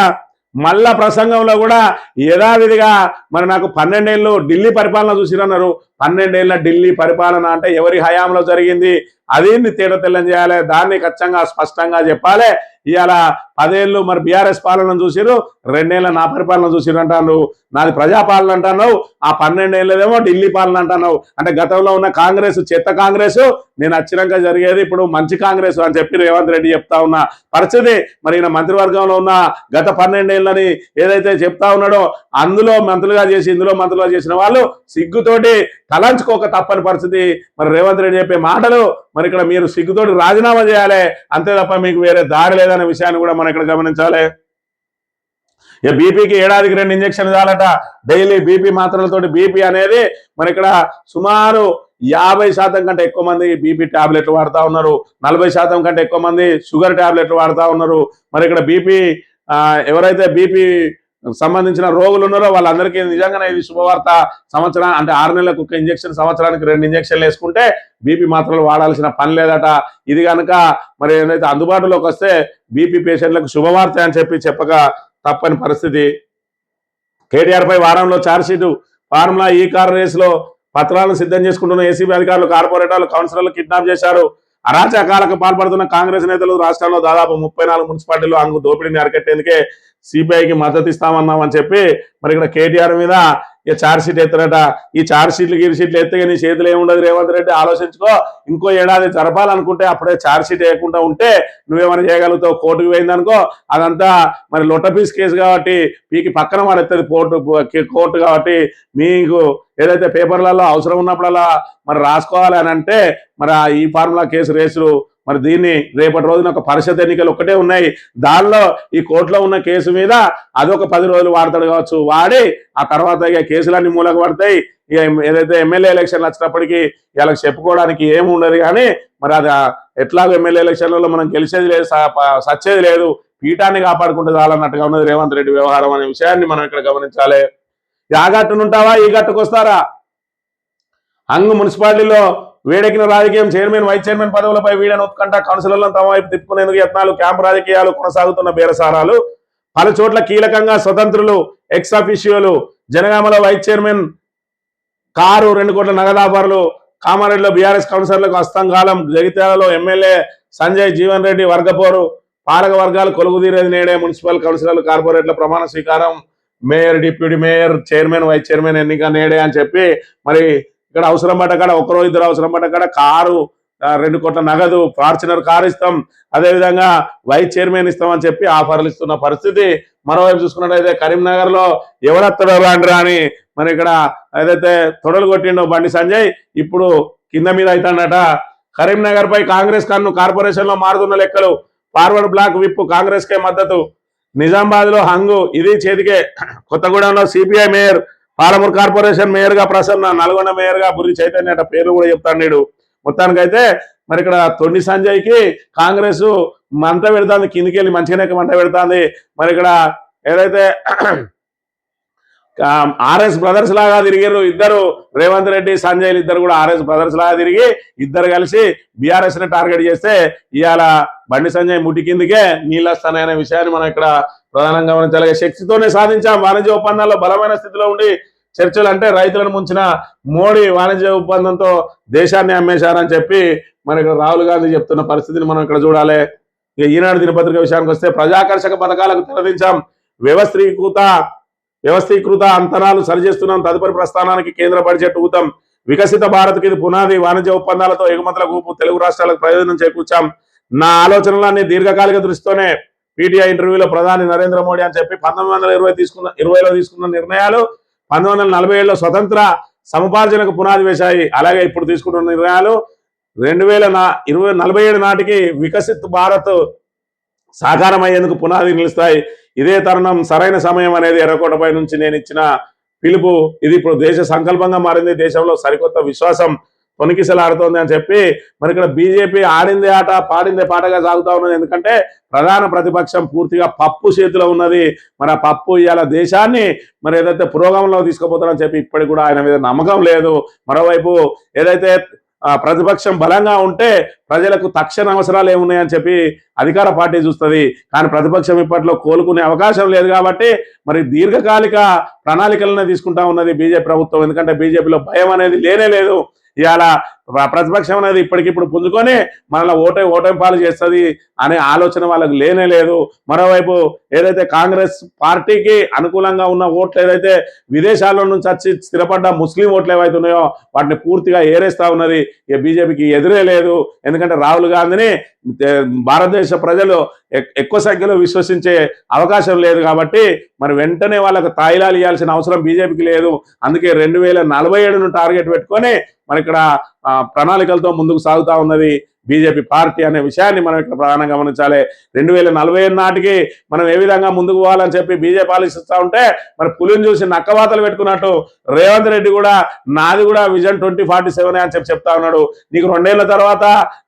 మళ్ళా ప్రసంగంలో కూడా యథావిధిగా మరి నాకు 12 ఏళ్ళు ఢిల్లీ పరిపాలన చూసిరన్నారు. 12 ఏళ్ల ఢిల్లీ పరిపాలన అంటే ఎవరి హయాంలో జరిగింది అది తేడా తెల్లం చేయాలి. దాన్ని ఖచ్చితంగా స్పష్టంగా చెప్పాలి. ఇవాళ 10 ఏళ్ళు మరి బీఆర్ఎస్ పాలన చూసిరు, 2 ఏళ్ళ నా పరిపాలన చూసిరు అంటాను. నాది ప్రజాపాలన అంటున్నావు, ఆ 12 ఏళ్ళదేమో ఢిల్లీ పాలన అంటున్నావు. అంటే గతంలో ఉన్న కాంగ్రెస్ చెత్త కాంగ్రెస్, నేను వచ్చినాక జరిగేది ఇప్పుడు మంచి కాంగ్రెస్ అని చెప్పి రేవంత్ రెడ్డి చెప్తా ఉన్న పరిస్థితి. మరి ఈయన మంత్రివర్గంలో ఉన్న గత 12 ఏళ్ళని ఏదైతే చెప్తా ఉన్నాడో అందులో మంత్రులుగా చేసి ఇందులో మంత్రులుగా చేసిన వాళ్ళు సిగ్గుతోటి తలంచుకోక తప్పని పరిస్థితి. మరి రేవంత్ రెడ్డి చెప్పే మాటలు మరి ఇక్కడ మీరు సిగ్గుతోటి రాజీనామా చేయాలి, అంతే తప్ప మీకు వేరే దారి లేదనే విషయాన్ని కూడా మనం ఇక్కడ గమనించాలి. ఇక బీపీకి ఏడాదికి 2 ఇంజక్షన్లు చాలట. డైలీ బీపీ మాత్రలతోటి బీపీ అనేది మరి ఇక్కడ సుమారు 50% కంటే ఎక్కువ మంది బీపీ టాబ్లెట్లు వాడుతూ ఉన్నారు. 40% కంటే ఎక్కువ మంది షుగర్ టాబ్లెట్లు వాడుతూ ఉన్నారు. మరి ఇక్కడ బీపీ ఎవరైతే బీపీ సంబంధించిన రోగులు ఉన్నారో వాళ్ళందరికీ నిజంగానే ఇది శుభవార్త. సంవత్సరం అంటే 6 నెలలకు ఒక ఇంజక్షన్, సంవత్సరానికి 2 ఇంజక్షన్లు వేసుకుంటే బీపీ మాత్రలు వాడాల్సిన పని లేదట. ఇది కనుక మరి ఏదైతే అందుబాటులోకి వస్తే బీపీ పేషెంట్లకు శుభవార్త అని చెప్పక తప్పని పరిస్థితి. కేటీఆర్ పై వారంలో ఛార్జ్షీటు. ఫార్ములా ఈ కార్ రేసులో పత్రాలను సిద్ధం చేసుకుంటున్న ఏసీబీ అధికారులు కార్పొరేటర్లు కౌన్సిలర్లు కిడ్నాప్ చేశారు. అరాచకాలకు పాల్పడుతున్న కాంగ్రెస్ నేతలు రాష్ట్రంలో దాదాపు 34 మున్సిపాలిటీలు అంగు దోపిడీని అరికట్టేందుకే సిపిఐకి మద్దతు ఇస్తామన్నామని చెప్పి మరి ఇక్కడ కేటీఆర్ మీద ఇక ఛార్జ్షీట్ ఎత్తారట. ఈ ఛార్జ్షీట్లు గిరిషీట్లు ఎత్తే నీ చేతులు ఏముండదు రేవంత్ రెడ్డి, ఆలోచించుకో. ఇంకో ఏడాది జరపాలనుకుంటే అప్పుడే ఛార్జ్షీట్ వేయకుండా ఉంటే నువ్వేమైనా చేయగలుగుతావు. కోర్టుకు పోయిందనుకో అదంతా మరి లొట్టపీస్ కేసు కాబట్టి పీకి పక్కన పడేస్తుంది కోర్టు కాబట్టి మీకు ఏదైతే పేపర్లలో అవసరం ఉన్నప్పుడల్లా మరి రాసుకోవాలి అని అంటే మరి ఈ ఫార్ములా కేసు రేసులు మరి దీన్ని రేపటి రోజున ఒక పరిషత్ ఎన్నికలు ఒక్కటే ఉన్నాయి. దానిలో ఈ కోర్టులో ఉన్న కేసు మీద అదొక 10 రోజులు వాడతాడు కావచ్చు. వాడి ఆ తర్వాత ఇక కేసులన్నీ మూలకు పడతాయి. ఇక ఏదైతే ఎమ్మెల్యే ఎలక్షన్లు వచ్చినప్పటికీ ఇలా చెప్పుకోవడానికి ఏమి ఉండదు. కానీ మరి అది ఎట్లాగో ఎమ్మెల్యే ఎలక్షన్లలో మనం గెలిచేది లేదు, సచ్చేది లేదు, పీఠాన్ని కాపాడుకుంటే చాలన్నట్టుగా ఉన్నది రేవంత్ రెడ్డి వ్యవహారం అనే విషయాన్ని మనం ఇక్కడ గమనించాలి. ఆ గట్టునుంటావా ఈ గట్టుకు వస్తారా? హంగు మున్సిపాలిటీలో వేడెక్కిన రాజకీయం. చైర్మన్ వైస్ చైర్మన్ పదవులపై వీడని ఉత్కంఠ. కౌన్సిలర్లను తమ వైపు తిప్పుకునేందుకు యత్నాలు. క్యాంపు రాజకీయాలు కొనసాగుతున్న బేరసారాలు. పలు చోట్ల కీలకంగా స్వతంత్రులు, ఎక్స్ అఫీషియోలు. జనగామలో వైస్ చైర్మన్ కారు 2 కోట్ల నగదాపరులు. కామారెడ్డిలో బీఆర్ఎస్ కౌన్సిలర్లకు హస్తంగాలం. జగిత్యాలలో ఎమ్మెల్యే సంజయ్ జీవన్ రెడ్డి వర్గపోరు. పాలక వర్గాలు కొలుగుదీరేది నేడే. మున్సిపల్ కౌన్సిలర్లు కార్పొరేట్ల ప్రమాణ స్వీకారం. Mayor, deputy mayor, chairman, vice chairman ఎన్నిక నేడే అని చెప్పి మరి ఇక్కడ అవసరం పడ్డ కాడ 1 2 అవసరం పడ్డ కాడ కారు 2 కోట్ల నగదు, ఫార్చునర్ కారు ఇస్తాం, అదేవిధంగా వైస్ చైర్మన్ ఇస్తామని చెప్పి ఆఫర్లు ఇస్తున్న పరిస్థితి. మరోవైపు చూసుకున్నట్టయితే కరీంనగర్ లో ఎవరత్తడో రాండ్రా అని మరి ఇక్కడ ఏదైతే తొడలు కొట్టిండో బండి సంజయ్ ఇప్పుడు కింద మీద అవుతాడట. కరీంనగర్ పై కాంగ్రెస్ కన్ను, కార్పొరేషన్ లో మారుతున్న లెక్కలు, ఫార్వర్డ్ బ్లాక్ విప్ కాంగ్రెస్ కే మద్దతు, నిజామాబాద్ లో హంగు ఇది చేతికే, కొత్తగూడెంలో CPI mayor, Palamuru corporation mayor గా ప్రసన్న, నల్గొండ మేయర్ గా బుర్రి చైతన్య అట పేర్లు కూడా చెప్తాడు. మొత్తానికైతే మరి ఇక్కడ తొండి సంజయ్ కి కాంగ్రెస్ మంట పెడుతుంది, కిందికి వెళ్ళి మంచిగానే మంట పెడుతుంది. మరి ఇక్కడ ఏదైతే ఆర్ఎస్ బ్రదర్స్ లాగా తిరిగారు ఇద్దరు, రేవంత్ రెడ్డి సంజయ్ ఇద్దరు కూడా ఆర్ఎస్ బ్రదర్స్ లాగా తిరిగి ఇద్దరు కలిసి బీఆర్ఎస్ ని టార్గెట్ చేస్తే ఇవాళ బండి సంజయ్ ముట్టి కిందికే నీళ్ళు వస్తాయనే విషయాన్ని మనం ఇక్కడ ప్రధానంగా గమనించాలి. శక్తితోనే సాధించాం, వాణిజ్య ఒప్పందాల్లో బలమైన స్థితిలో ఉండి చర్చలు అంటే రైతులను ముంచిన మోడీ వాణిజ్య ఒప్పందంతో దేశాన్ని అమ్మేశారని చెప్పి మరి ఇక్కడ రాహుల్ గాంధీ చెప్తున్న పరిస్థితిని మనం ఇక్కడ చూడాలి. ఇక ఈనాడు దినపత్రిక విషయానికి వస్తే ప్రజాకర్షక పథకాలకు తెరదించాం, వ్యవస్థీకృత అంతరాలు సరిచేస్తున్నాం, తదుపరి ప్రస్థానానికి కేంద్ర బడ్జెట్ ఊతం, వికసిత భారత్కి ఇది పునాది, వాణిజ్య ఒప్పందాలతో ఎగుమతుల ఊపు, తెలుగు రాష్ట్రాలకు ప్రయోజనం చేకూర్చాం, నా ఆలోచనలన్నీ దీర్ఘకాలిక దృష్టితోనే, పీటీఐ ఇంటర్వ్యూలో ప్రధాని నరేంద్ర మోడీ అని చెప్పి 1920లో తీసుకున్న నిర్ణయాలు 1947లో స్వతంత్ర సముపార్జనకు పునాది వేశాయి. అలాగే ఇప్పుడు తీసుకుంటున్న నిర్ణయాలు 2047 నాటికి వికసిత్ భారత్ సాకారం అయ్యేందుకు పునాది నిలుస్తాయి. ఇదే తరుణం, సరైన సమయం అనేది ఎర్రకోటపై నుంచి నేను ఇచ్చిన పిలుపు. ఇది ఇప్పుడు దేశ సంకల్పంగా మారింది, దేశంలో సరికొత్త విశ్వాసం తొణికిసలాడుతోంది అని చెప్పి మరి ఇక్కడ బీజేపీ ఆడిందే ఆట పాడిందే పాటగా సాగుతా ఉన్నది. ఎందుకంటే ప్రధాన ప్రతిపక్షం పూర్తిగా పప్పు చేతిలో ఉన్నది. మరి ఆ పప్పు ఇవాళ దేశాన్ని మరి ఏదైతే పురోగమనంలో తీసుకుపోతారని చెప్పి ఇప్పటికి కూడా ఆయన మీద నమ్మకం లేదు. మరోవైపు ఏదైతే ప్రతిపక్షం బలంగా ఉంటే ప్రజలకు తక్షణ అవసరాలు ఏమున్నాయని చెప్పి అధికార పార్టీ చూస్తుంది. కానీ ప్రతిపక్షం ఇప్పట్లో కోలుకునే అవకాశం లేదు. కాబట్టి మరి దీర్ఘకాలిక ప్రణాళికలనే తీసుకుంటా ఉన్నది బీజేపీ ప్రభుత్వం. ఎందుకంటే బీజేపీలో భయం అనేది లేనే లేదు. ఇవాళ ప్రతిపక్షం అనేది ఇప్పటికిప్పుడు పుంజుకొని మనల్ని ఓటమి పాలు చేస్తుంది అనే ఆలోచన వాళ్ళకు లేనే లేదు. మరోవైపు ఏదైతే కాంగ్రెస్ పార్టీకి అనుకూలంగా ఉన్న ఓట్లు ఏదైతే విదేశాల్లో నుంచి వచ్చి స్థిరపడ్డ ముస్లిం ఓట్లు ఏవైతే ఉన్నాయో వాటిని పూర్తిగా ఏరేస్తా ఉన్నది. ఇక బీజేపీకి ఎదురే లేదు. ఎందుకంటే రాహుల్ గాంధీని భారతదేశ ప్రజలు ఎక్కువ సంఖ్యలో విశ్వసించే అవకాశం లేదు. కాబట్టి మరి వెంటనే వాళ్ళకు తాయిలాలు ఇవ్వాల్సిన అవసరం బీజేపీకి లేదు. అందుకే 2047ను టార్గెట్ పెట్టుకొని మరి ఇక్కడ ప్రణాళికలతో ముందుకు సాగుతా ఉన్నది బీజేపీ పార్టీ అనే విషయాన్ని మనం ఇక్కడ ప్రధానంగా గమనించాలి. 2047 నాటికి మనం ఏ విధంగా ముందుకు పోవాలని చెప్పి బీజేపీ ఆలోచిస్తూ ఉంటే మరి పులిని చూసి నక్కవాతలు పెట్టుకున్నట్టు రేవంత్ రెడ్డి కూడా నాది కూడా విజన్ 2047 అని చెప్తా ఉన్నాడు. నీకు 2 ఏళ్ల తర్వాత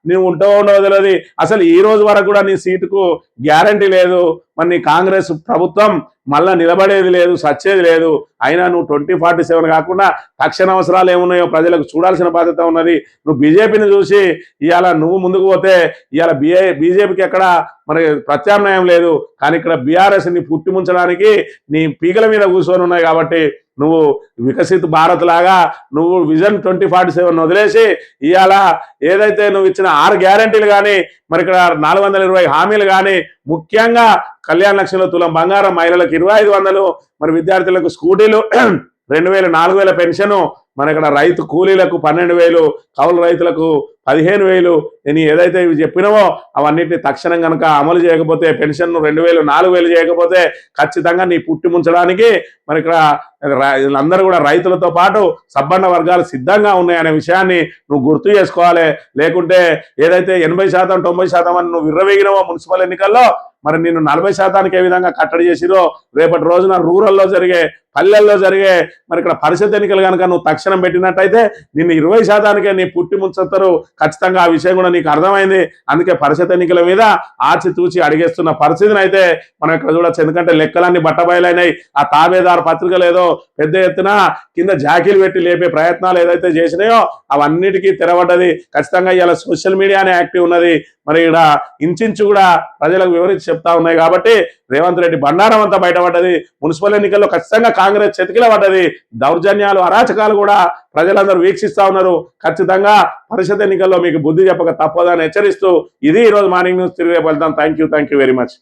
నువ్వు ఉంటావో ఉండవో తెలియదు. అసలు ఈ రోజు వరకు కూడా నీ సీటుకు గ్యారంటీ లేదు. మరి నీ కాంగ్రెస్ ప్రభుత్వం మళ్ళా నిలబడేది లేదు, సచ్చేది లేదు. అయినా నువ్వు 2047 కాకుండా తక్షణ అవసరాలు ఏమున్నాయో ప్రజలకు చూడాల్సిన బాధ్యత ఉన్నది. నువ్వు బీజేపీని చూసి ఇవాళ నువ్వు ముందుకు పోతే ఇవాళ బీజేపీకి ఎక్కడ మరి ప్రత్యామ్నాయం లేదు. కానీ ఇక్కడ బీఆర్ఎస్ ని పుట్టి ముంచడానికి నీ పీకల మీద కూర్చొని ఉన్నాయి. కాబట్టి నువ్వు వికసిత్ భారత్ లాగా నువ్వు విజన్ 2047 వదిలేసి ఇవాళ ఏదైతే నువ్వు ఇచ్చిన 6 గ్యారంటీలు కానీ మరి ఇక్కడ 420 హామీలు కానీ ముఖ్యంగా కళ్యాణ లక్ష్యంలో తులం బంగారం, మహిళలకు 2500, మరి విద్యార్థులకు స్కూటీలు 2000, 4000 పెన్షన్, మన ఇక్కడ రైతు కూలీలకు 12,000, కౌలు రైతులకు 15,000. నేను ఏదైతే ఇవి చెప్పినావో అవన్నిటిని తక్షణం కనుక అమలు చేయకపోతే, పెన్షన్ 2,000, 4,000 చేయకపోతే ఖచ్చితంగా నీ పుట్టి ముంచడానికి మరి ఇక్కడ అందరూ కూడా రైతులతో పాటు సబ్బండ వర్గాలు సిద్ధంగా ఉన్నాయనే విషయాన్ని నువ్వు గుర్తు చేసుకోవాలి. లేకుంటే ఏదైతే 80%, 90% అని నువ్వు విర్రవేగినవో మున్సిపల్ ఎన్నికల్లో మరి నిన్ను 40%కి ఏ విధంగా కట్టడి చేసిరో రేపటి రోజున రూరల్లో జరిగే, పల్లెల్లో జరిగే మరి ఇక్కడ పరిషత్ ఎన్నికలు కనుక నువ్వు తక్షణం పెట్టినట్టయితే నిన్ను 20%కే నీ పుట్టి ముంచుతారు. ఖచ్చితంగా ఆ విషయం కూడా నీకు అర్థమైంది. అందుకే పరిషత్ ఎన్నికల మీద ఆచితూచి అడిగేస్తున్న పరిస్థితిని అయితే మనం ఇక్కడ చూడొచ్చు. ఎందుకంటే లెక్కలన్నీ బట్టబయలైనాయి. ఆ తాబేదారు పత్రికలు ఏదో పెద్ద ఎత్తున కింద జాకీలు పెట్టి లేపే ప్రయత్నాలు ఏదైతే చేసినాయో అవన్నిటికీ తెరవడ్డది. ఖచ్చితంగా ఇలా సోషల్ మీడియానే యాక్టివ్ ఉన్నది. మరి ఇక్కడ ఇంచుమించు కూడా ప్రజలకు వివరించి చెప్తా ఉన్నాయి. కాబట్టి రేవంత్ రెడ్డి బండారం అంతా బయటపడ్డది. మున్సిపల్ ఎన్నికల్లో ఖచ్చితంగా కాంగ్రెస్ చెతికిల పడ్డది. దౌర్జన్యాలు, అరాచకాలు కూడా ప్రజలందరూ వీక్షిస్తా ఉన్నారు. ఖచ్చితంగా పరిషత్ ఎన్నికల్లో మీకు బుద్ధి చెప్పక తప్పదని హెచ్చరిస్తూ ఇది ఈరోజు మార్నింగ్ న్యూస్. తిరిగి వెళ్తాం. Thank you very much.